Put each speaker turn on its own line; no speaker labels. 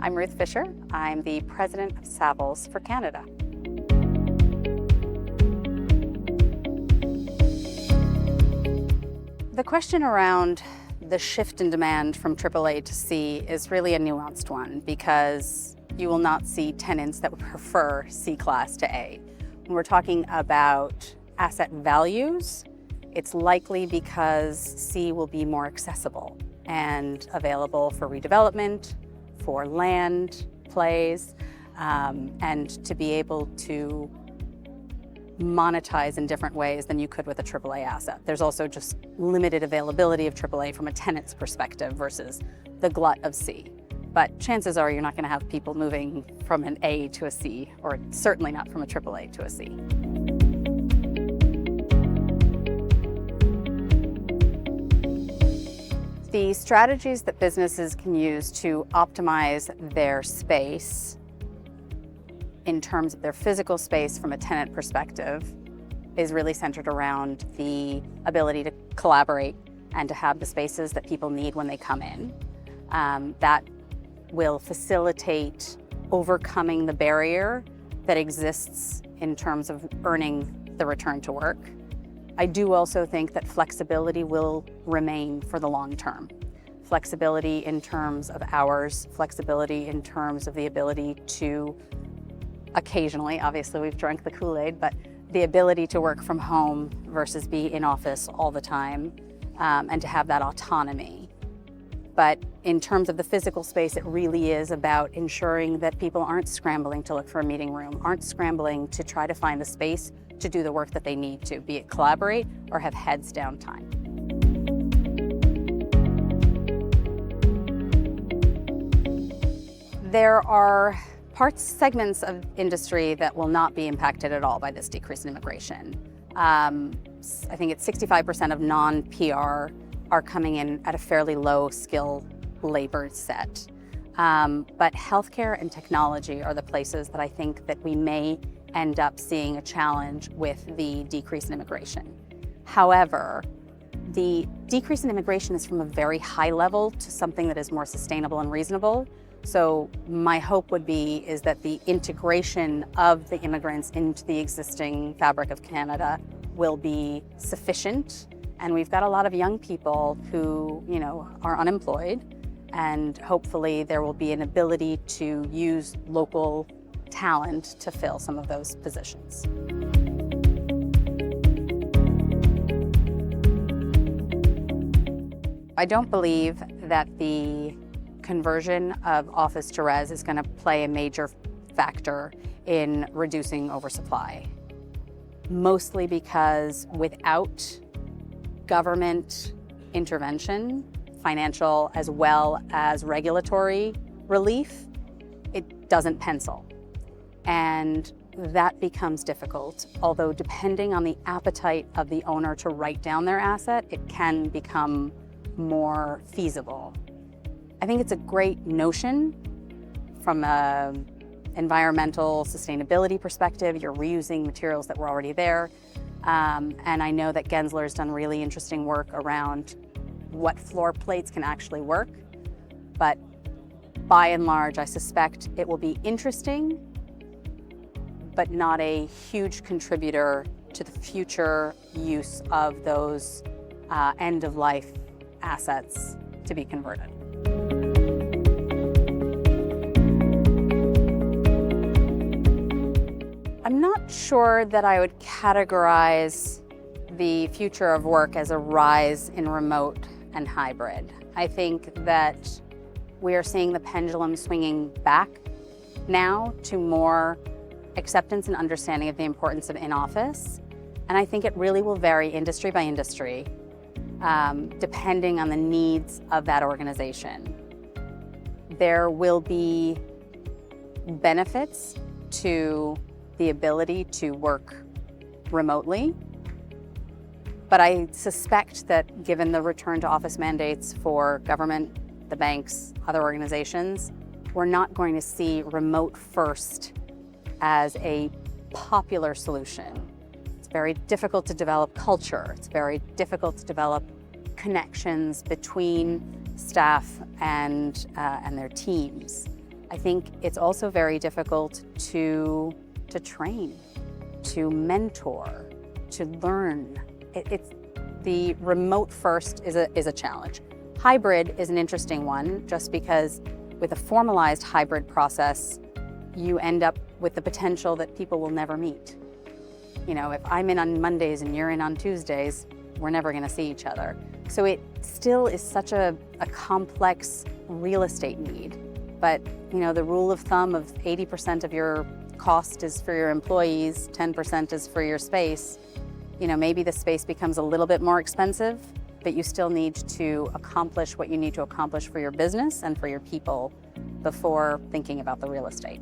I'm Ruth Fischer. I'm the president of Savills for Canada. The question around the shift in demand from AAA to C is really a nuanced one because you will not see tenants that would prefer C class to A. When we're talking about asset values, it's likely because C will be more accessible and available for redevelopment, for land plays, and to be able to monetize in different ways than you could with a AAA asset. There's also just limited availability of AAA from a tenant's perspective versus the glut of C. But chances are you're not going to have people moving from an A to a C, or certainly not from a AAA to a C. The strategies that businesses can use to optimize their space in terms of their physical space from a tenant perspective is really centered around the ability to collaborate and to have the spaces that people need when they come in. That will facilitate overcoming the barrier that exists in terms of earning the return to work. I do also think that flexibility will remain for the long term. Flexibility in terms of hours, flexibility in terms of the ability to occasionally, obviously we've drunk the Kool-Aid, but the ability to work from home versus be in office all the time, and to have that autonomy. But in terms of the physical space, it really is about ensuring that people aren't scrambling to look for a meeting room, aren't scrambling to try to find the space to do the work that they need to, be it collaborate or have heads down time. There are segments of industry that will not be impacted at all by this decrease in immigration. I think it's 65% of non-PR are coming in at a fairly low skill labor set. But healthcare and technology are the places that I think that we may end up seeing a challenge with the decrease in immigration. However, the decrease in immigration is from a very high level to something that is more sustainable and reasonable. So my hope would be is that the integration of the immigrants into the existing fabric of Canada will be sufficient. And we've got a lot of young people who, are unemployed, and hopefully there will be an ability to use local talent to fill some of those positions. I don't believe that the conversion of office to res is going to play a major factor in reducing oversupply. Mostly because without government intervention, financial as well as regulatory relief, it doesn't pencil. And that becomes difficult. Although depending on the appetite of the owner to write down their asset, it can become more feasible. I think it's a great notion from an environmental sustainability perspective. You're reusing materials that were already there. And I know that Gensler's done really interesting work around what floor plates can actually work. But by and large, I suspect it will be interesting, but not a huge contributor to the future use of those end-of-life assets to be converted. I'm not sure that I would categorize the future of work as a rise in remote and hybrid. I think that we are seeing the pendulum swinging back now to more acceptance and understanding of the importance of in-office. And I think it really will vary industry by industry, depending on the needs of that organization. There will be benefits to the ability to work remotely. But I suspect that given the return to office mandates for government, the banks, other organizations, we're not going to see remote first as a popular solution. It's very difficult to develop culture. It's very difficult to develop connections between staff and their teams. I think it's also very difficult to train, to mentor, to learn. It's the remote first is a challenge. Hybrid is an interesting one, just because with a formalized hybrid process, you end up with the potential that people will never meet. You know, if I'm in on Mondays and you're in on Tuesdays, we're never going to see each other. So it still is such a complex real estate need. But, you know, the rule of thumb of 80% of your cost is for your employees, 10% is for your space. You know, maybe the space becomes a little bit more expensive, but you still need to accomplish what you need to accomplish for your business and for your people before thinking about the real estate.